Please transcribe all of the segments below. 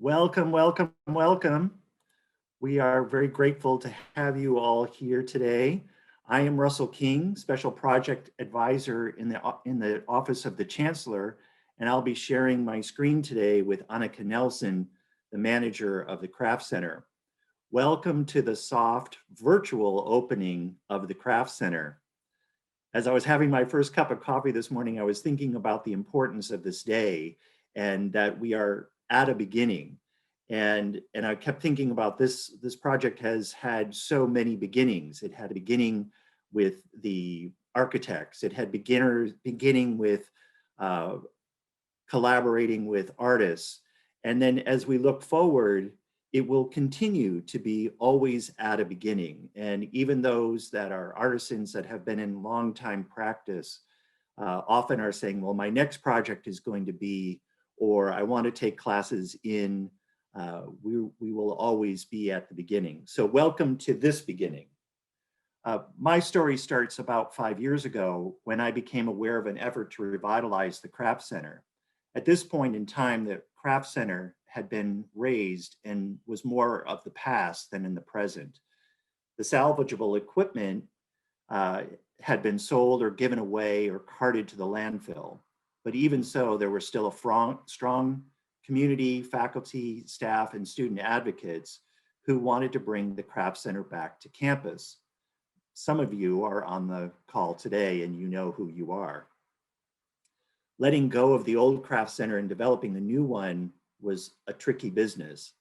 Welcome, welcome, welcome. We are very grateful to have you all here today. I am Russell King, Special Project Advisor in the Office of the Chancellor, and I'll be sharing my screen today with Annika Nelson, the manager of the Craft Center. Welcome to the soft virtual opening of the Craft Center. As I was having my first cup of coffee this morning, I was thinking about the importance of this day and that we are at a beginning. And I kept thinking about this project has had so many beginnings. It had a beginning with the architects. It had beginning with collaborating with artists. And then as we look forward, it will continue to be always at a beginning. And even those that are artisans that have been in long time practice often are saying, well, my next project is going to be, or I want to take classes in, we will always be at the beginning. So welcome to this beginning. My story starts about 5 years ago when I became aware of an effort to revitalize the Craft Center. At this point in time, the Craft Center had been razed and was more of the past than in the present. The salvageable equipment had been sold or given away or carted to the landfill. But even so, there was still a strong community, faculty, staff, and student advocates who wanted to bring the Craft Center back to campus. Some of you are on the call today and you know who you are. Letting go of the old Craft Center and developing the new one was a tricky business.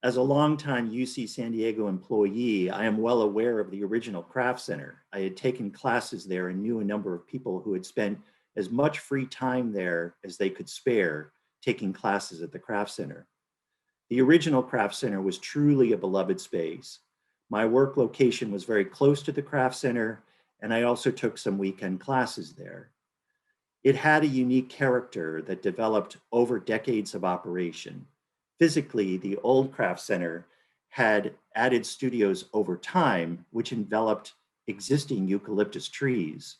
As a longtime UC San Diego employee, I am well aware of the original Craft Center. I had taken classes there and knew a number of people who had spent as much free time there as they could spare taking classes at the Craft Center. The original Craft Center was truly a beloved space. My work location was very close to the Craft Center, and I also took some weekend classes there. It had a unique character that developed over decades of operation. Physically, the old Craft Center had added studios over time, which enveloped existing eucalyptus trees.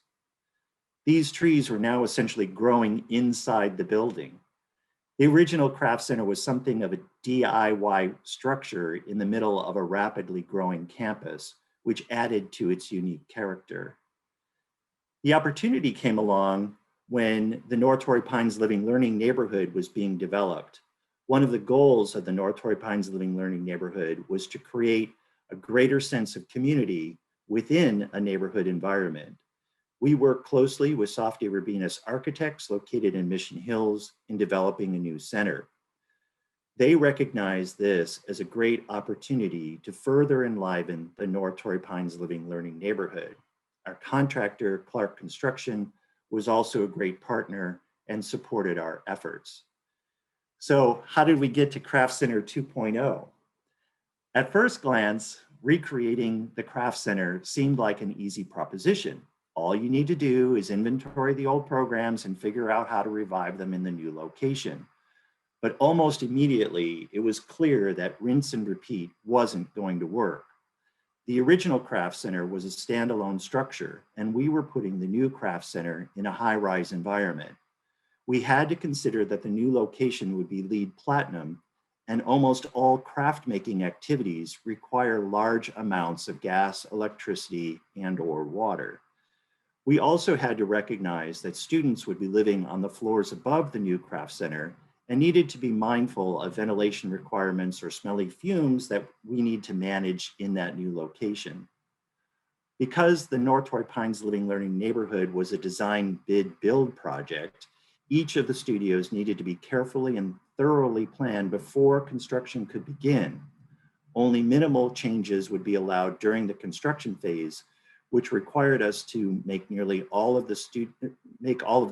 These trees were now essentially growing inside the building. The original Craft Center was something of a DIY structure in the middle of a rapidly growing campus, which added to its unique character. The opportunity came along when the North Torrey Pines Living Learning Neighborhood was being developed. One of the goals of the North Torrey Pines Living Learning Neighborhood was to create a greater sense of community within a neighborhood environment. We work closely with Softy Rabinas architects located in Mission Hills in developing a new center. They recognize this as a great opportunity to further enliven the North Torrey Pines Living Learning Neighborhood. Our contractor, Clark Construction, was also a great partner and supported our efforts. So how did we get to Craft Center 2.0? At first glance, recreating the Craft Center seemed like an easy proposition. All you need to do is inventory the old programs and figure out how to revive them in the new location. But almost immediately, it was clear that rinse and repeat wasn't going to work. The original Craft Center was a standalone structure, and we were putting the new Craft Center in a high-rise environment. We had to consider that the new location would be LEED Platinum, and almost all craft making activities require large amounts of gas, electricity, and/or water. We also had to recognize that students would be living on the floors above the new Craft Center and needed to be mindful of ventilation requirements or smelly fumes that we need to manage in that new location. Because the North Torrey Pines Living Learning Neighborhood was a design bid build project, each of the studios needed to be carefully and thoroughly planned before construction could begin. Only minimal changes would be allowed during the construction phase, which required us to make nearly all of the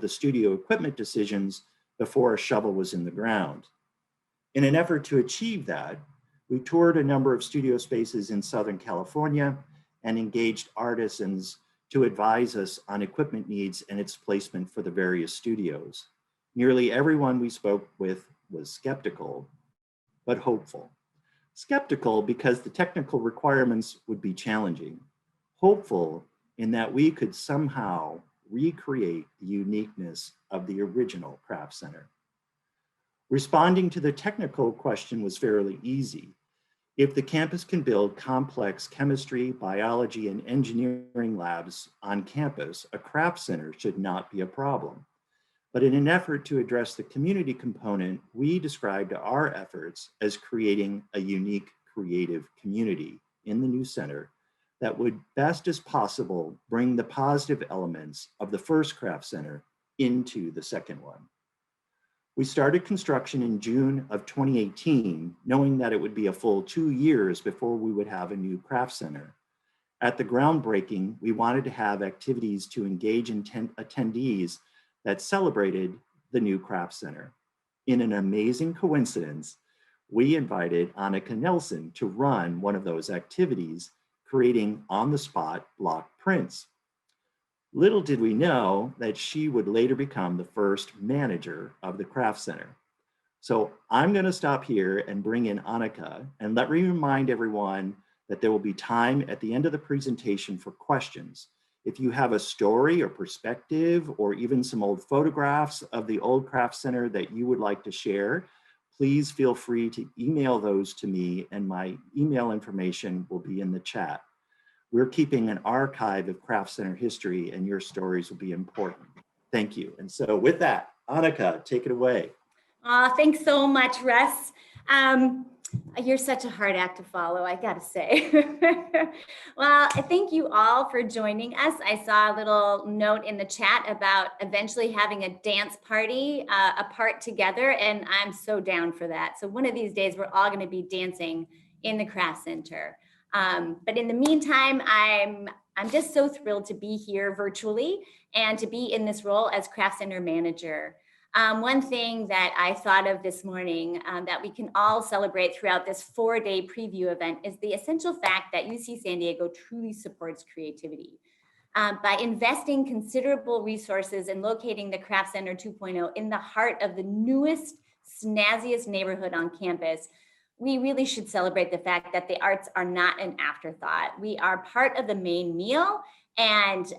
studio equipment decisions before a shovel was in the ground. In an effort to achieve that, we toured a number of studio spaces in Southern California and engaged artisans to advise us on equipment needs and its placement for the various studios. Nearly everyone we spoke with was skeptical, but hopeful. Skeptical because the technical requirements would be challenging. Hopeful in that we could somehow recreate the uniqueness of the original Craft Center. Responding to the technical question was fairly easy. If the campus can build complex chemistry, biology, and engineering labs on campus, a craft center should not be a problem. But in an effort to address the community component, we described our efforts as creating a unique creative community in the new center that would best as possible bring the positive elements of the first craft center into the second one. We started construction in June of 2018, knowing that it would be a full 2 years before we would have a new craft center. At the groundbreaking, we wanted to have activities to engage attendees that celebrated the new craft center. In an amazing coincidence, we invited Annika Nelson to run one of those activities, creating on-the-spot block prints. Little did we know that she would later become the first manager of the craft center. So I'm going to stop here and bring in Annika, and let me remind everyone that there will be time at the end of the presentation for questions. If you have a story or perspective or even some old photographs of the old craft center that you would like to share, please feel free to email those to me, and my email information will be in the chat. We're keeping an archive of craft center history, and your stories will be important. Thank you. And so with that, Annika, take it away. Thanks so much, Russ. You're such a hard act to follow, I gotta say. Well, thank you all for joining us. I saw a little note in the chat about eventually having a dance party apart together, and I'm so down for that. So one of these days, we're all gonna be dancing in the craft center. But in the meantime, I'm just so thrilled to be here virtually and to be in this role as craft center manager. One thing that I thought of this morning that we can all celebrate throughout this 4-day preview event is the essential fact that UC San Diego truly supports creativity. By investing considerable resources in locating the Craft Center 2.0 in the heart of the newest, snazziest neighborhood on campus, we really should celebrate the fact that the arts are not an afterthought. We are part of the main meal, and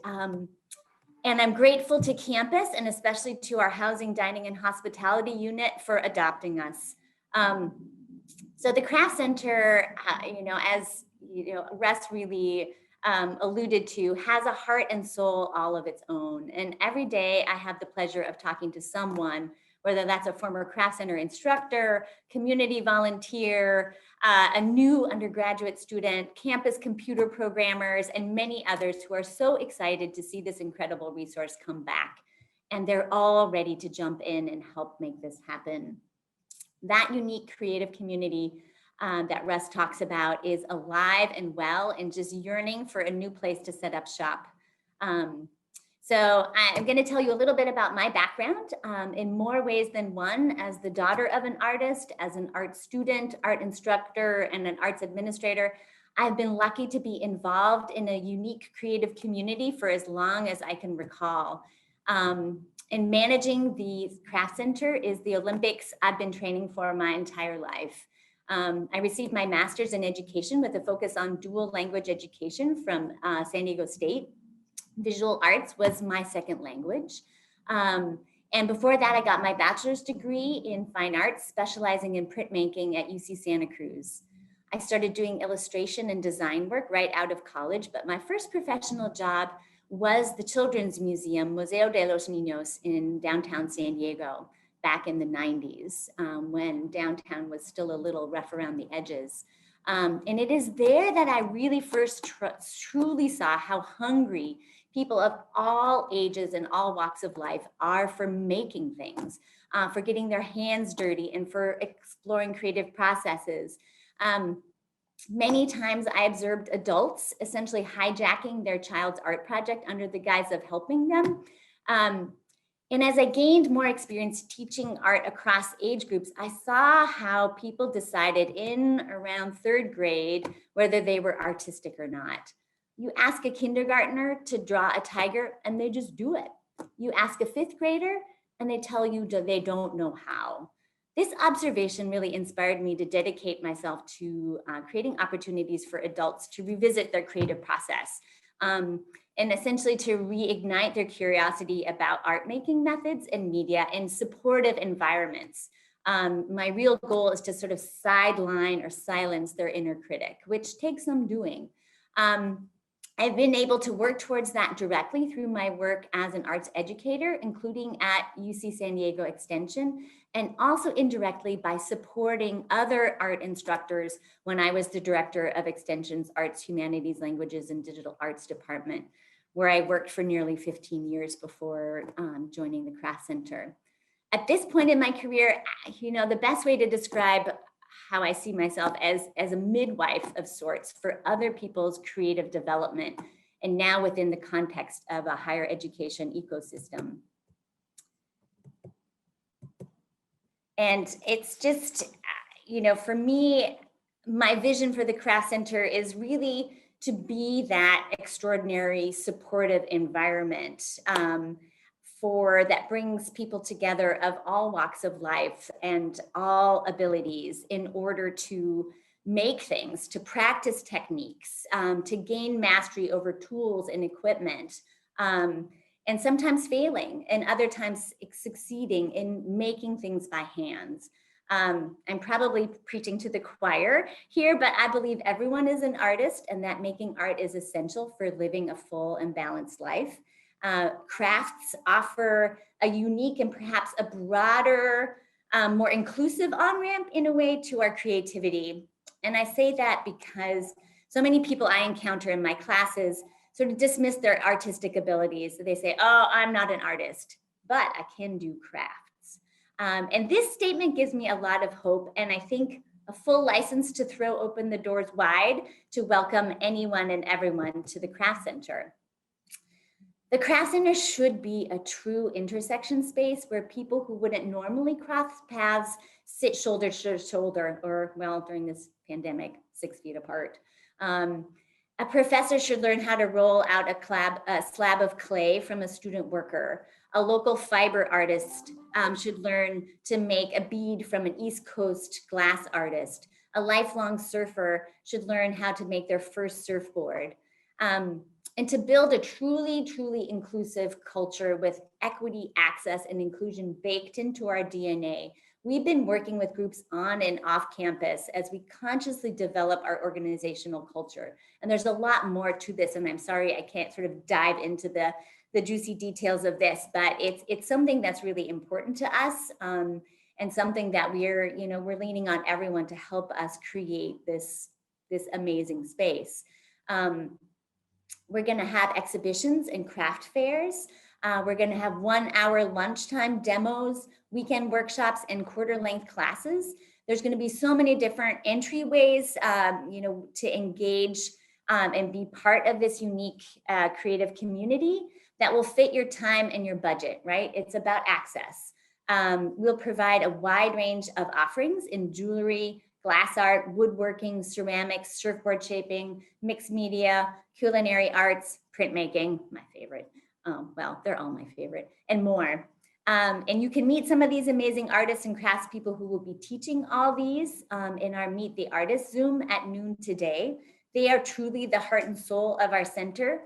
I'm grateful to campus and especially to our housing, dining, and hospitality unit for adopting us. So the Craft Center, as Russ really alluded to, has a heart and soul all of its own. And every day I have the pleasure of talking to someone, whether that's a former Craft Center instructor, community volunteer, a new undergraduate student, campus computer programmers, and many others who are so excited to see this incredible resource come back. And they're all ready to jump in and help make this happen. That unique creative community that Russ talks about is alive and well and just yearning for a new place to set up shop. So I'm going to tell you a little bit about my background in more ways than one, as the daughter of an artist, as an art student, art instructor, and an arts administrator. I've been lucky to be involved in a unique creative community for as long as I can recall. And managing the Craft Center is the Olympics I've been training for my entire life. I received my master's in education with a focus on dual language education from San Diego State. Visual arts was my second language. And before that, I got my bachelor's degree in fine arts, specializing in printmaking at UC Santa Cruz. I started doing illustration and design work right out of college, but my first professional job was the Children's Museum, Museo de los Niños, in downtown San Diego back in the 90s, when downtown was still a little rough around the edges. And it is there that I really first truly saw how hungry people of all ages and all walks of life are for making things, for getting their hands dirty, and for exploring creative processes. Many times I observed adults essentially hijacking their child's art project under the guise of helping them. And as I gained more experience teaching art across age groups, I saw how people decided in around 3rd grade whether they were artistic or not. You ask a kindergartner to draw a tiger and they just do it. You ask a 5th grader and they tell you they don't know how. This observation really inspired me to dedicate myself to creating opportunities for adults to revisit their creative process. And essentially to reignite their curiosity about art making methods and media in supportive environments. My real goal is to sort of sideline or silence their inner critic, which takes some doing. I've been able to work towards that directly through my work as an arts educator, including at UC San Diego Extension, and also indirectly by supporting other art instructors when I was the director of Extension's Arts, Humanities, Languages, and Digital Arts Department, where I worked for nearly 15 years before joining the Craft Center. At this point in my career, the best way to describe how I see myself as a midwife of sorts for other people's creative development, and now within the context of a higher education ecosystem. And it's just, for me, my vision for the Craft Center is really to be that extraordinary supportive environment that brings people together of all walks of life and all abilities in order to make things, to practice techniques, to gain mastery over tools and equipment, and sometimes failing and other times succeeding in making things by hands. I'm probably preaching to the choir here, but I believe everyone is an artist and that making art is essential for living a full and balanced life. Crafts offer a unique and perhaps a broader, more inclusive on-ramp in a way to our creativity. And I say that because so many people I encounter in my classes sort of dismiss their artistic abilities. They say, oh, I'm not an artist, but I can do crafts. And this statement gives me a lot of hope, and I think a full license to throw open the doors wide to welcome anyone and everyone to the Craft Center. The Craft Center should be a true intersection space where people who wouldn't normally cross paths sit shoulder to shoulder, or, well, during this pandemic, 6 feet apart. A professor should learn how to roll out a slab of clay from a student worker. A local fiber artist should learn to make a bead from an East Coast glass artist. A lifelong surfer should learn how to make their first surfboard. And to build a truly, truly inclusive culture with equity, access, and inclusion baked into our DNA, we've been working with groups on and off campus as we consciously develop our organizational culture. And there's a lot more to this, and I'm sorry I can't sort of dive into the juicy details of this, but it's something that's really important to us, and something that we're leaning on everyone to help us create this amazing space. We're going to have exhibitions and craft fairs. We're going to have 1 hour lunchtime demos, weekend workshops, and quarter-length classes. There's going to be so many different entryways, to engage and be part of this unique creative community that will fit your time and your budget, right? It's about access. We'll provide a wide range of offerings in jewelry, glass art, woodworking, ceramics, surfboard shaping, mixed media, culinary arts, printmaking, my favorite. Well, they're all my favorite, and more. And you can meet some of these amazing artists and craftspeople who will be teaching all these in our Meet the Artist Zoom at noon today. They are truly the heart and soul of our center.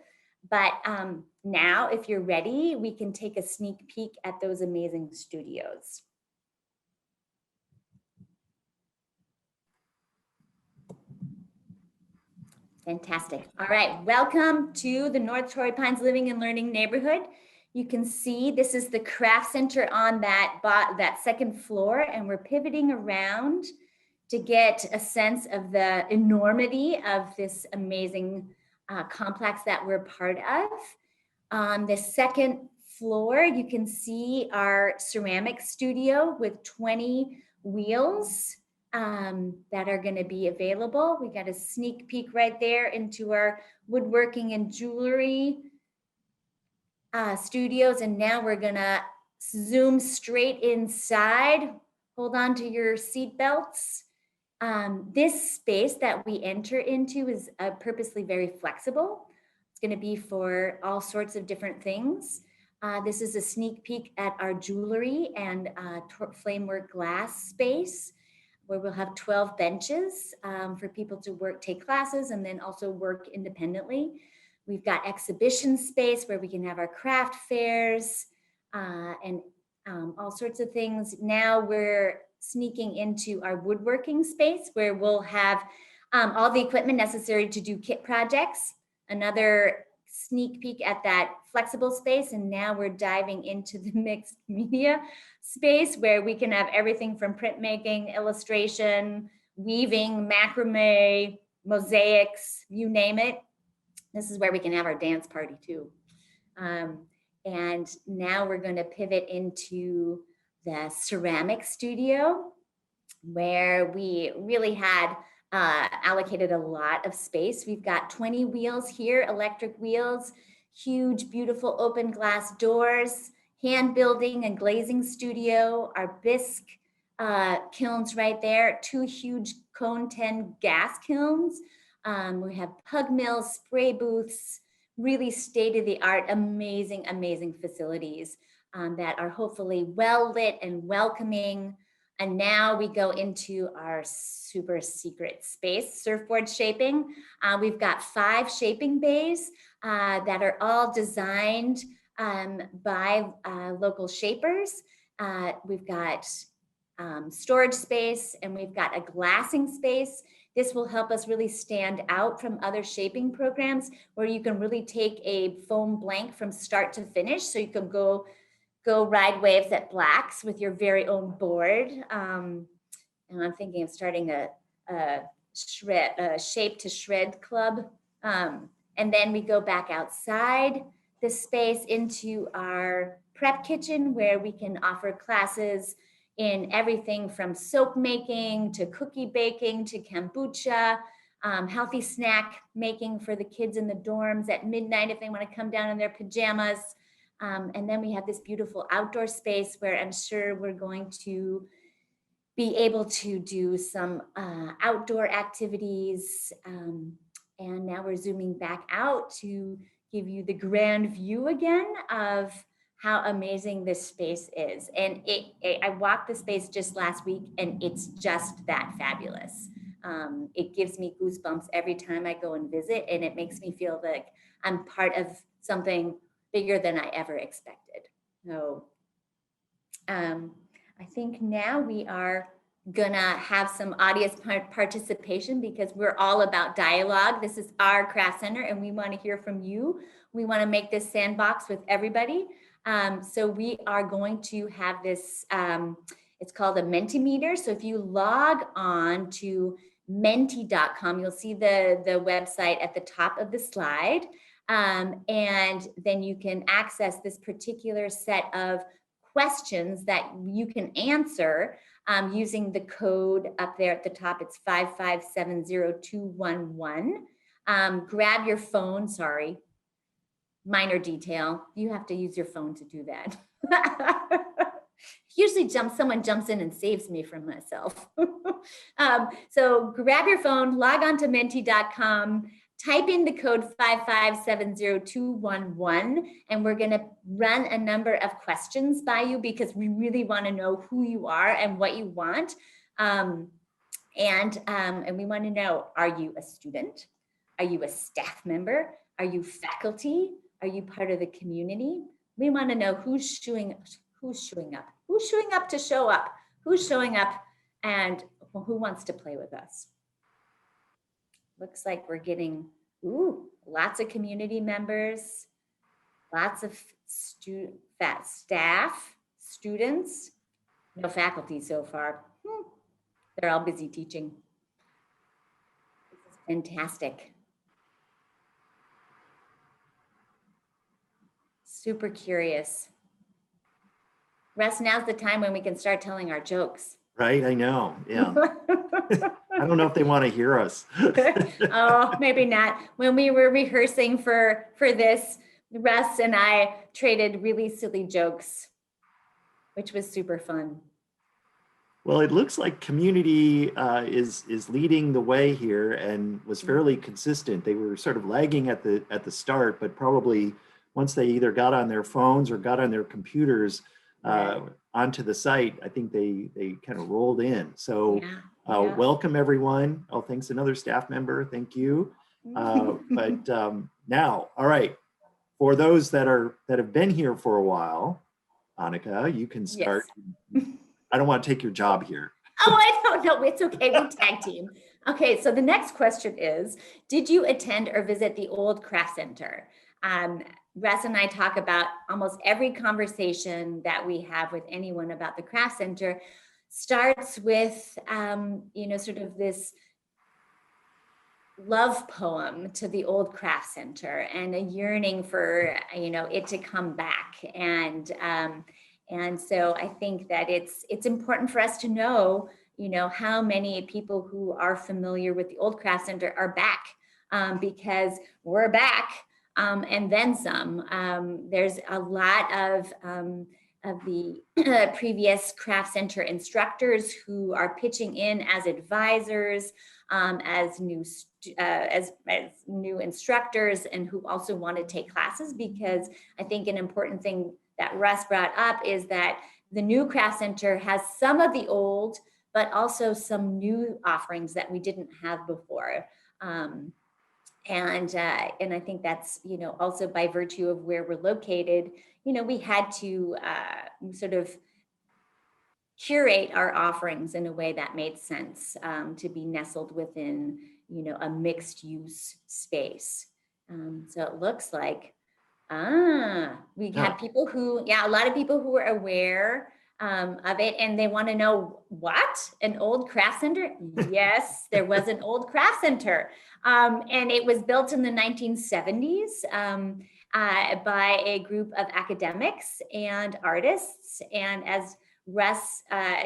But now, if you're ready, we can take a sneak peek at those amazing studios. Fantastic. All right, welcome to the North Torrey Pines Living and Learning neighborhood. You can see this is the Craft Center on that second floor, and we're pivoting around to get a sense of the enormity of this amazing complex that we're part of. On the second floor, you can see our ceramic studio with 20 wheels that are going to be available. We got a sneak peek right there into our woodworking and jewelry studios, and now we're going to zoom straight inside. Hold on to your seatbelts. This space that we enter into is purposely very flexible. It's going to be for all sorts of different things. This is a sneak peek at our jewelry and flamework glass space, where we'll have 12 benches for people to take classes and then also work independently. We've got exhibition space where we can have our craft fairs and all sorts of things. Now we're sneaking into our woodworking space where we'll have all the equipment necessary to do kit projects. Another sneak peek at that flexible space. And now we're diving into the mixed media space where we can have everything from printmaking, illustration, weaving, macrame, mosaics, you name it. This is where we can have our dance party too. And now we're going to pivot into the ceramic studio where we really had allocated a lot of space. We've got 20 wheels here, electric wheels, huge, beautiful open glass doors, hand building and glazing studio, our bisque kilns right there, 2 huge cone 10 gas kilns. We have pug mills, spray booths, really state-of-the-art, amazing, amazing facilities that are hopefully well lit and welcoming. And now we go into our super secret space, surfboard shaping. We've got 5 shaping bays that are all designed by local shapers. We've got storage space and we've got a glassing space. This will help us really stand out from other shaping programs where you can really take a foam blank from start to finish. So you can go ride waves at Blacks with your very own board. And I'm thinking of starting a shape to shred club. And then we go back outside the space into our prep kitchen where we can offer classes in everything from soap making to cookie baking to kombucha, healthy snack making for the kids in the dorms at midnight if they want to come down in their pajamas. And then we have this beautiful outdoor space where I'm sure we're going to be able to do some outdoor activities. And now we're zooming back out to give you the grand view again of how amazing this space is. And I walked the space just last week and it's just that fabulous. It gives me goosebumps every time I go and visit, and it makes me feel like I'm part of something bigger than I ever expected. So I think now we are gonna have some audience participation because we're all about dialogue. This is our craft center and we want to hear from you. We want to make this sandbox with everybody. So we are going to have this, it's called a Mentimeter. So if you log on to menti.com, you'll see the website at the top of the slide. And then you can access this particular set of questions that you can answer using the code up there at the top. It's 5570211. Grab your phone, sorry. Minor detail, you have to use your phone to do that. Usually someone jumps in and saves me from myself. So grab your phone, log on to menti.com, type in the code 5570211, and we're gonna run a number of questions by you because we really wanna know who you are and what you want. And we wanna know, are you a student? Are you a staff member? Are you faculty? Are you part of the community? We want to know who's showing up, who's showing up to show up, who's showing up, and who wants to play with us. Looks like we're getting lots of community members, lots of staff, students, no faculty so far. They're all busy teaching. This is fantastic. Super curious. Russ, now's the time when we can start telling our jokes. Right, I know, yeah. I don't know if they want to hear us. Oh, maybe not. When we were rehearsing for this, Russ and I traded really silly jokes, which was super fun. Well, it looks like community is leading the way here and was fairly consistent. They were sort of lagging at the start, but probably once they either got on their phones or got on their computers onto the site, I think they kind of rolled in. So welcome everyone. Oh, thanks, another staff member. Thank you. But now, all right, for those that have been here for a while, Annika, you can start. Yes. I don't want to take your job here. Oh, I don't know. It's okay. We tag team. Okay, so the next question is, did you attend or visit the old craft center? Russ and I talk about almost every conversation that we have with anyone about the craft center starts with, sort of this love poem to the old craft center and a yearning for, it to come back. And so I think that it's important for us to know, how many people who are familiar with the old craft center are back, because we're back, and then some. There's a lot of the previous craft center instructors who are pitching in as advisors, as new instructors, and who also want to take classes, because I think an important thing that Russ brought up is that the new craft center has some of the old, but also some new offerings that we didn't have before. And I think that's, also by virtue of where we're located, we had to sort of curate our offerings in a way that made sense, to be nestled within, a mixed use space. So it looks like, we Yeah. had people who, a lot of people who were aware of it, and they want to know, what, an old craft center? Yes, there was an old craft center, and it was built in the 1970s by a group of academics and artists. And as Russ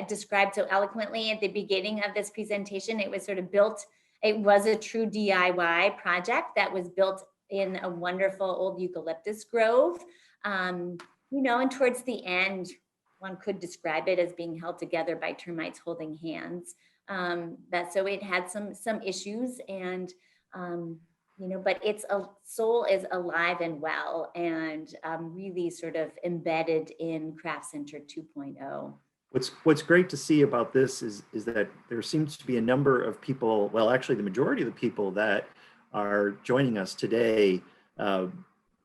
described so eloquently at the beginning of this presentation, it was sort of built, it was a true DIY project that was built in a wonderful old eucalyptus grove. And towards the end, one could describe it as being held together by termites holding hands. So it had some issues, and but its soul is alive and well, and really sort of embedded in Craft Center 2.0. What's great to see about this is that there seems to be a number of people, well, actually the majority of the people that are joining us today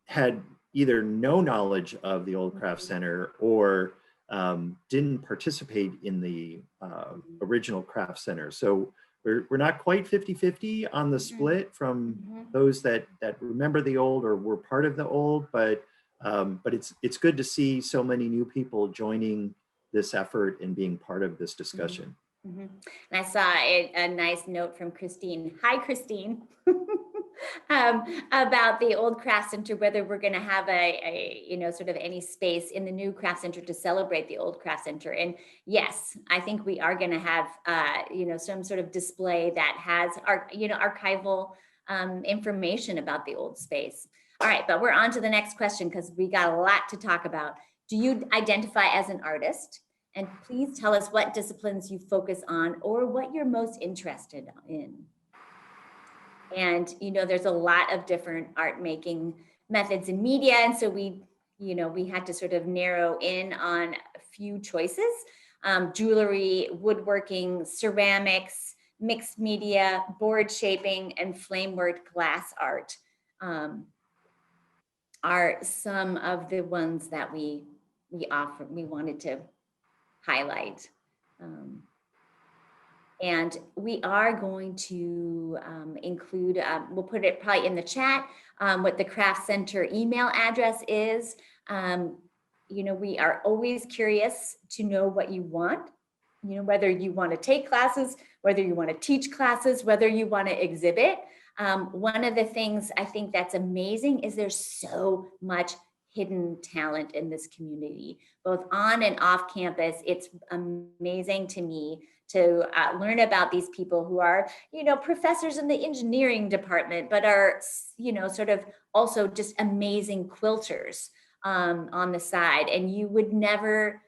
had either no knowledge of the old craft center or didn't participate in the original craft center. So we're not quite 50-50 on the split from those that remember the old or were part of the old, but it's good to see so many new people joining this effort and being part of this discussion. And I saw a nice note from Christine. Hi, Christine. About the old craft center, whether we're going to have a sort of any space in the new craft center to celebrate the old craft center. And yes, I think we are going to have some sort of display that has our archival information about the old space. All right, but we're on to the next question, because we got a lot to talk about. Do you identify as an artist? And please tell us what disciplines you focus on or what you're most interested in. And, there's a lot of different art making methods in media. And so we had to sort of narrow in on a few choices: jewelry, woodworking, ceramics, mixed media, board shaping, and flame worked glass art are some of the ones that we wanted to highlight. And we are going to include, we'll put it probably in the chat, what the Craft Center email address is. We are always curious to know what you want, whether you want to take classes, whether you want to teach classes, whether you want to exhibit. One of the things I think that's amazing is there's so much hidden talent in this community, both on and off campus. It's amazing to me to learn about these people who are, professors in the engineering department, but are, sort of also just amazing quilters on the side. And you would never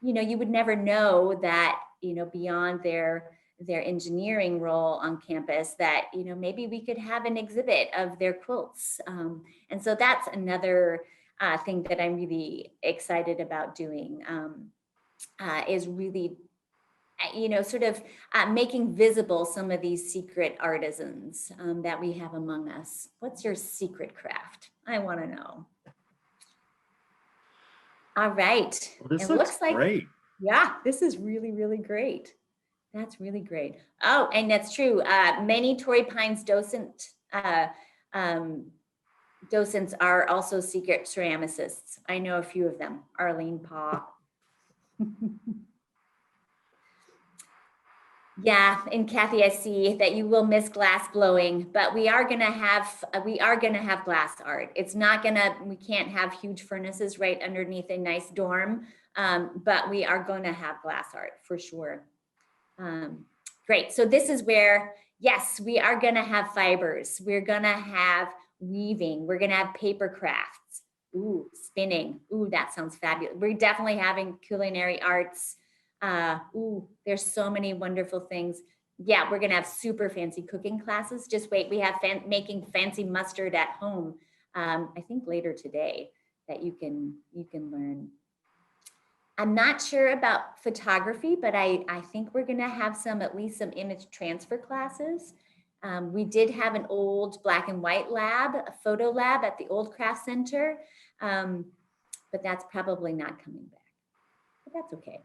know that, beyond their engineering role on campus, that, maybe we could have an exhibit of their quilts. And so that's another thing that I'm really excited about doing, is really sort of making visible some of these secret artisans that we have among us. What's your secret craft? I want to know. All right. Well, this it looks looks like great. Yeah, this is really, really great. That's really great. Oh, and that's true. Many Torrey Pines docents are also secret ceramicists. I know a few of them. Arlene Paw. Yeah, and Kathy, I see that you will miss glass blowing, but we are gonna have glass art. It's not gonna, we can't have huge furnaces right underneath a nice dorm, but we are gonna have glass art for sure. Great, so this is where, yes, we are gonna have fibers. We're gonna have weaving. We're gonna have paper crafts. Ooh, spinning. Ooh, that sounds fabulous. We're definitely having culinary arts. Ooh, there's so many wonderful things. Yeah, we're gonna have super fancy cooking classes. Just wait, we have making fancy mustard at home. I think later today that you can learn. I'm not sure about photography, but I think we're gonna have at least some image transfer classes. We did have an old black and white lab, a photo lab at the old craft center, but that's probably not coming back, but that's okay.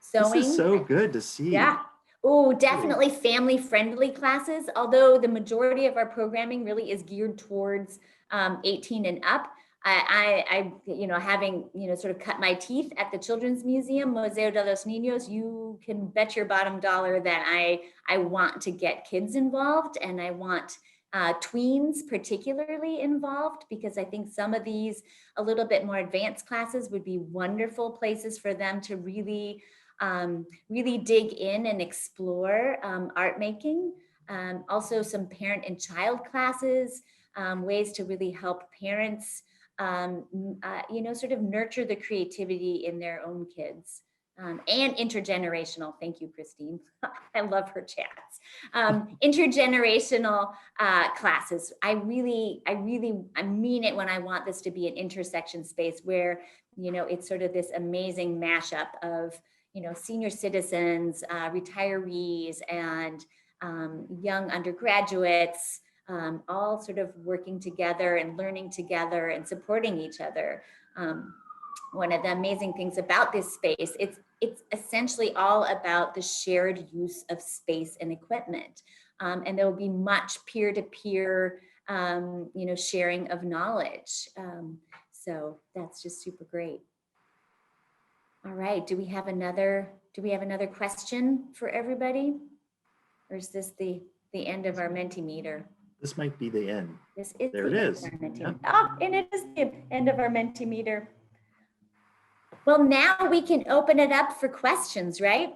Sewing. This is so good to see. Yeah. Oh, definitely family friendly classes. Although the majority of our programming really is geared towards 18 and up. I having, sort of cut my teeth at the Children's Museum, Museo de los Niños, you can bet your bottom dollar that I want to get kids involved, and I want tweens particularly involved, because I think some of these a little bit more advanced classes would be wonderful places for them to really dig in and explore art making. Also some parent and child classes, ways to really help parents, sort of nurture the creativity in their own kids. And intergenerational, thank you, Christine. I love her chats. Intergenerational classes. I mean it when I want this to be an intersection space where, it's sort of this amazing mashup of, senior citizens, retirees, and young undergraduates, all sort of working together and learning together and supporting each other. One of the amazing things about this space, it's essentially all about the shared use of space and equipment. And there will be much peer-to-peer, sharing of knowledge. So that's just super great. All right, do we have another question for everybody? Or is this the end of our Mentimeter? This might be the end. This is there it is. Yeah. Oh, and it is the end of our Mentimeter. Well, now we can open it up for questions, right?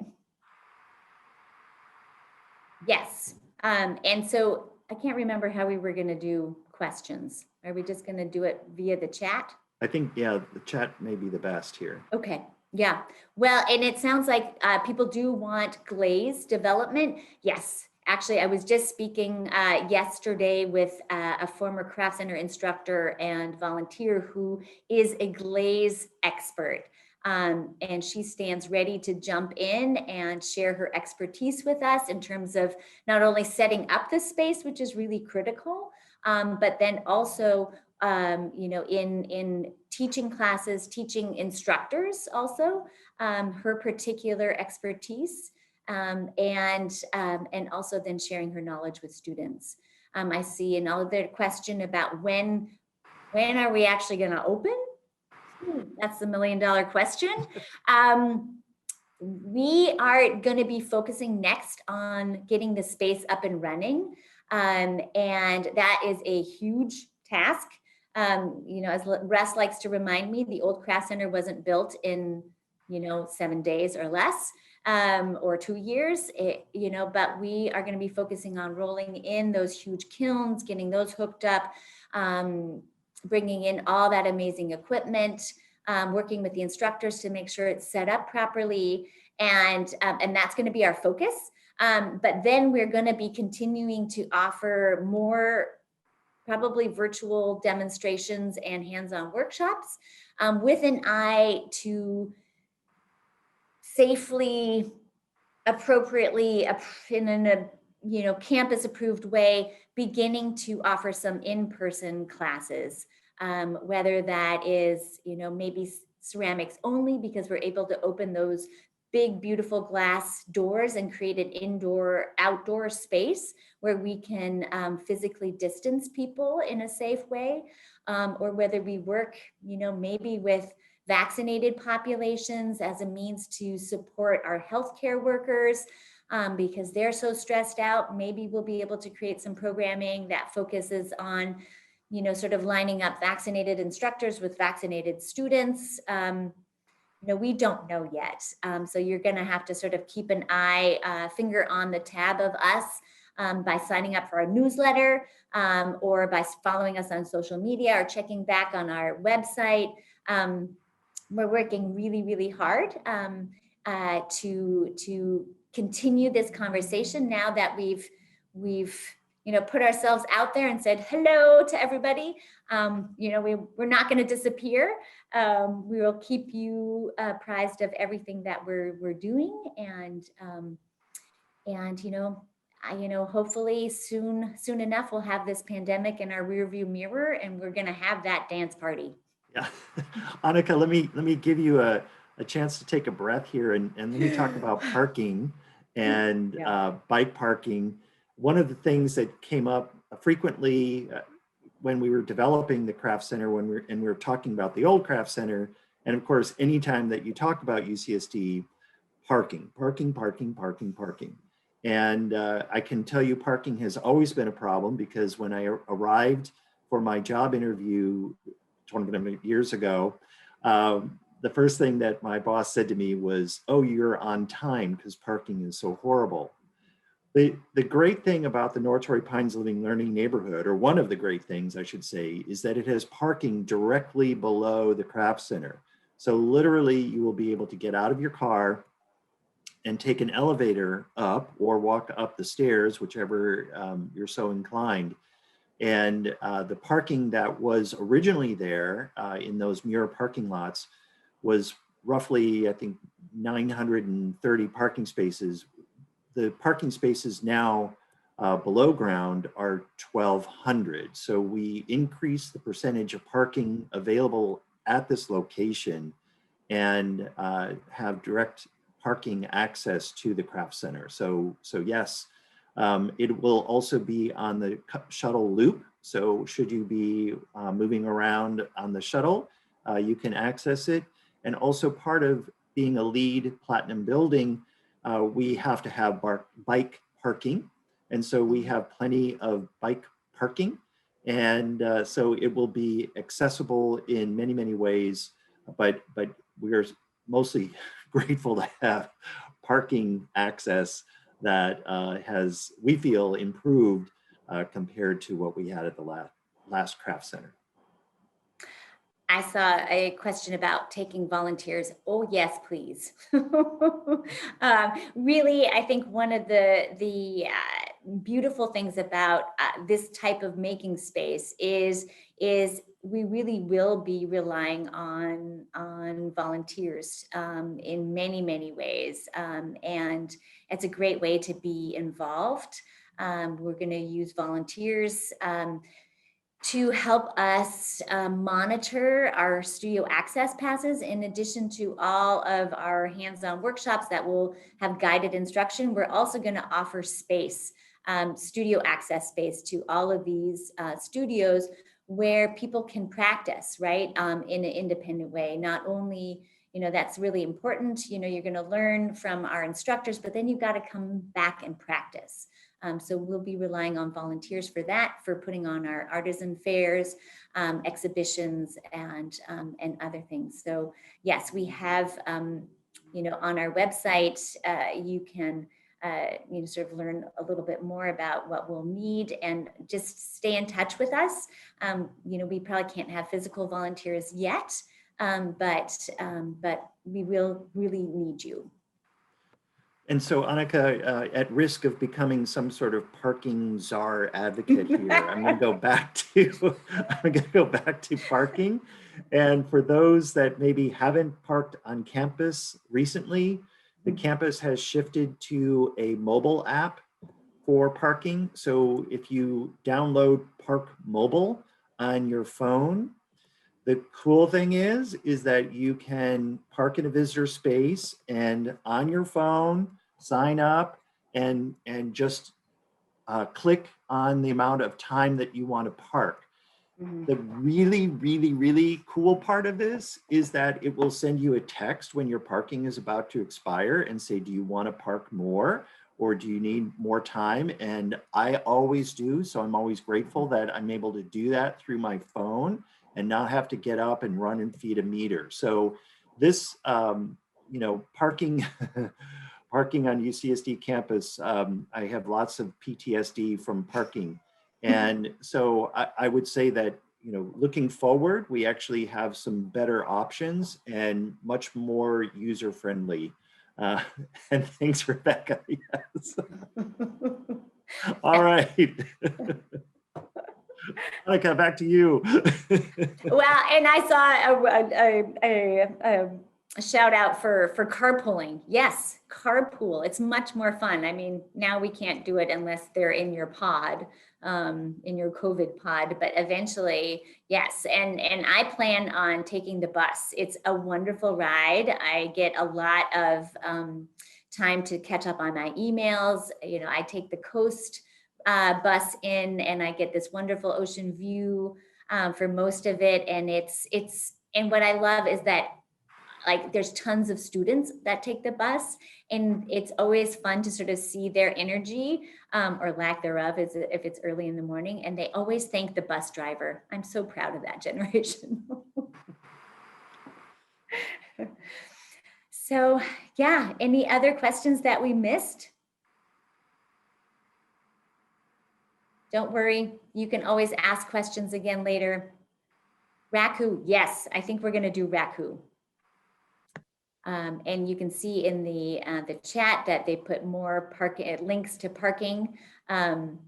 Yes. And so I can't remember how we were going to do questions. Are we just going to do it via the chat? I think, yeah, the chat may be the best here. Okay. Yeah. Well, and it sounds like people do want glaze development. Yes. Actually, I was just speaking yesterday with a former craft center instructor and volunteer who is a glaze expert. And she stands ready to jump in and share her expertise with us in terms of not only setting up the space, which is really critical, but then also in teaching classes, teaching instructors also, her particular expertise, and also then sharing her knowledge with students. I see another question about when are we actually going to open? That's the $1 million question. We are going to be focusing next on getting the space up and running. And that is a huge task. As Russ likes to remind me, the old craft center wasn't built in, 7 days or less, or 2 years, but we are going to be focusing on rolling in those huge kilns, getting those hooked up, bringing in all that amazing equipment, working with the instructors to make sure it's set up properly. And that's going to be our focus. But then we're going to be continuing to offer more probably virtual demonstrations and hands-on workshops, with an eye to safely, appropriately, in a campus approved way, beginning to offer some in-person classes, whether that is, maybe ceramics only, because we're able to open those big, beautiful glass doors and create an indoor-outdoor space where we can physically distance people in a safe way, or whether we work, maybe with vaccinated populations as a means to support our healthcare workers, because they're so stressed out. Maybe we'll be able to create some programming that focuses on, sort of lining up vaccinated instructors with vaccinated students. We don't know yet. So you're going to have to sort of keep an finger on the tab of us by signing up for our newsletter, or by following us on social media or checking back on our website. We're working really, really hard to continue this conversation now that we've put ourselves out there and said hello to everybody. We're not going to disappear. We will keep you apprised of everything that we're doing, and hopefully soon enough we'll have this pandemic in our rearview mirror, and we're going to have that dance party. Yeah, Annika, let me give you a chance to take a breath here, and let me talk about parking and bike parking. One of the things that came up frequently when we were developing the craft center, when we were talking about the old craft center, and of course, anytime that you talk about UCSD, parking. And I can tell you parking has always been a problem, because when I arrived for my job interview 20 years ago, the first thing that my boss said to me was, "Oh, you're on time because parking is so horrible." The great thing about the North Torrey Pines Living Learning Neighborhood, or one of the great things I should say, is that it has parking directly below the craft center. So literally you will be able to get out of your car and take an elevator up or walk up the stairs, whichever you're so inclined. And the parking that was originally there in those mirror parking lots was roughly, I think, 930 parking spaces. The parking spaces now below ground are 1,200. So we increased the percentage of parking available at this location and have direct parking access to the craft center. So yes, it will also be on the shuttle loop. So should you be moving around on the shuttle, you can access it. And also part of being a LEED Platinum building, we have to have bike parking. And so we have plenty of bike parking. And so it will be accessible in many, many ways, but we are mostly grateful to have parking access that has, we feel, improved compared to what we had at the last craft center. I saw a question about taking volunteers. Oh, yes, please. Really, I think one of the beautiful things about this type of making space is we really will be relying on volunteers in many, many ways. And it's a great way to be involved. We're going to use volunteers to help us monitor our studio access passes, in addition to all of our hands-on workshops that will have guided instruction. We're also going to offer space, studio access space, to all of these studios where people can practice, right, in an independent way. Not only, that's really important, you're going to learn from our instructors, but then you've got to come back and practice. So we'll be relying on volunteers for that, for putting on our artisan fairs, exhibitions, and other things. So yes, we have, on our website, you can, sort of learn a little bit more about what we'll need, and just stay in touch with us. We probably can't have physical volunteers yet, but we will really need you. And so, Annika, at risk of becoming some sort of parking czar advocate here, I'm going to go back to parking. And for those that maybe haven't parked on campus recently, the campus has shifted to a mobile app for parking. So if you download Park Mobile on your phone, The cool thing is that you can park in a visitor space and on your phone, sign up and just click on the amount of time that you want to park. Mhm. The really, really, really cool part of this is that it will send you a text when your parking is about to expire and say, do you want to park more or do you need more time? And I always do. So I'm always grateful that I'm able to do that through my phone and not have to get up and run and feed a meter. So this, parking, parking on UCSD campus, I have lots of PTSD from parking. And so I would say that, looking forward, we actually have some better options and much more user-friendly. Uh, and thanks, Rebecca. Yes. All right. Annika, back to you. Well, and I saw a shout out for carpooling. Yes, carpool. It's much more fun. I mean, now we can't do it unless they're in your pod, in your COVID pod, but eventually, yes. And I plan on taking the bus. It's a wonderful ride. I get a lot of time to catch up on my emails. I take the coast bus in and I get this wonderful ocean view for most of it. And and what I love is that like there's tons of students that take the bus and it's always fun to sort of see their energy or lack thereof if it's early in the morning. And they always thank the bus driver. I'm so proud of that generation. So yeah, any other questions that we missed? Don't worry, you can always ask questions again later. Raku, yes, I think we're going to do Raku. And you can see in the chat that they put more links to parking. And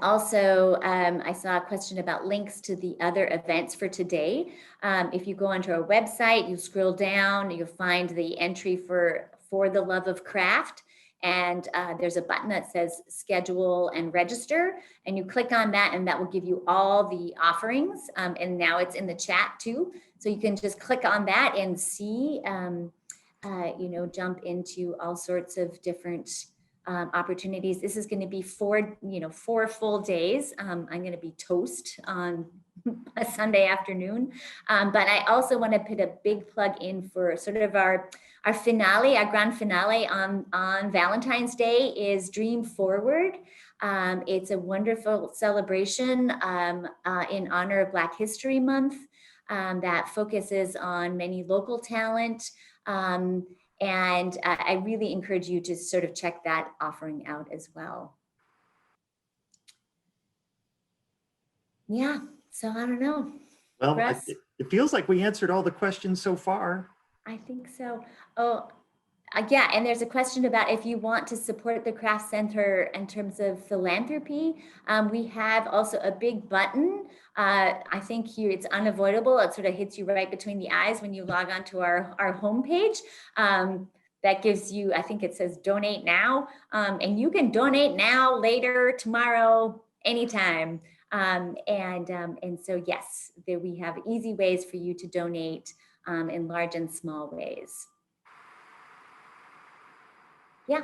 also, I saw a question about links to the other events for today. If you go onto our website, you scroll down, you'll find the entry for the Love of Craft. And there's a button that says schedule and register. And you click on that and that will give you all the offerings. And now it's in the chat too. So you can just click on that and see, jump into all sorts of different opportunities. This is going to be 4 full days. I'm going to be toast on a Sunday afternoon. But I also want to put a big plug in for sort of our finale, our grand finale on Valentine's Day is Dream Forward. It's a wonderful celebration in honor of Black History Month that focuses on many local talent. And I really encourage you to sort of check that offering out as well. Yeah, so I don't know. Well, it feels like we answered all the questions so far. I think so. Oh, yeah, and there's a question about if you want to support the Craft Center in terms of philanthropy. We have also a big button. I think here it's unavoidable. It sort of hits you right between the eyes when you log on to our homepage. That gives you, I think it says donate now. And you can donate now, later, tomorrow, anytime. And so, yes, we have easy ways for you to donate in large and small ways. Yeah,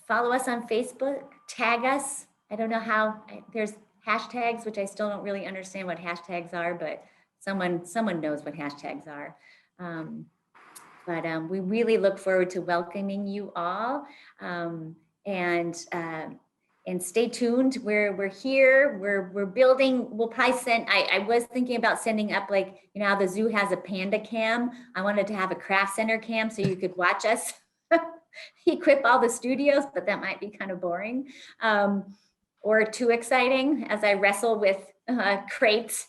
follow us on Facebook, tag us. I don't know how, there's hashtags, which I still don't really understand what hashtags are, but someone knows what hashtags are. But we really look forward to welcoming you all. And stay tuned. We're here. We're building. We'll probably send. I was thinking about sending up, like, how the zoo has a panda cam. I wanted to have a Craft Center cam so you could watch us equip all the studios, but that might be kind of boring or too exciting as I wrestle with crates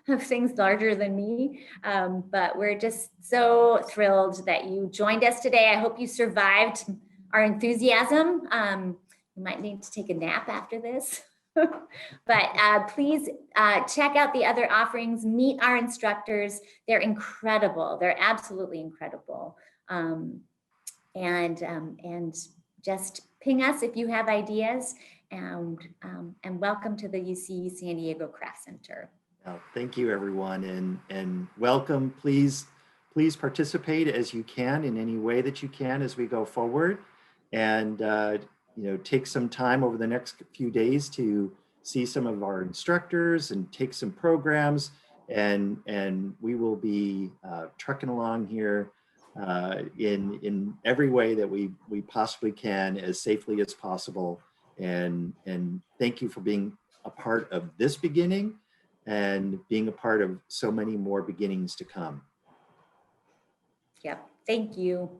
of things larger than me. But we're just so thrilled that you joined us today. I hope you survived our enthusiasm. You might need to take a nap after this. But please check out the other offerings, meet our instructors. They're incredible. They're absolutely incredible. And just ping us if you have ideas, and welcome to the UC San Diego Craft Center. Thank you, everyone, and welcome. Please participate as you can in any way that you can as we go forward, and take some time over the next few days to see some of our instructors and take some programs, and we will be trucking along here in every way that we possibly can, as safely as possible. And thank you for being a part of this beginning and being a part of so many more beginnings to come. Yep. Thank you.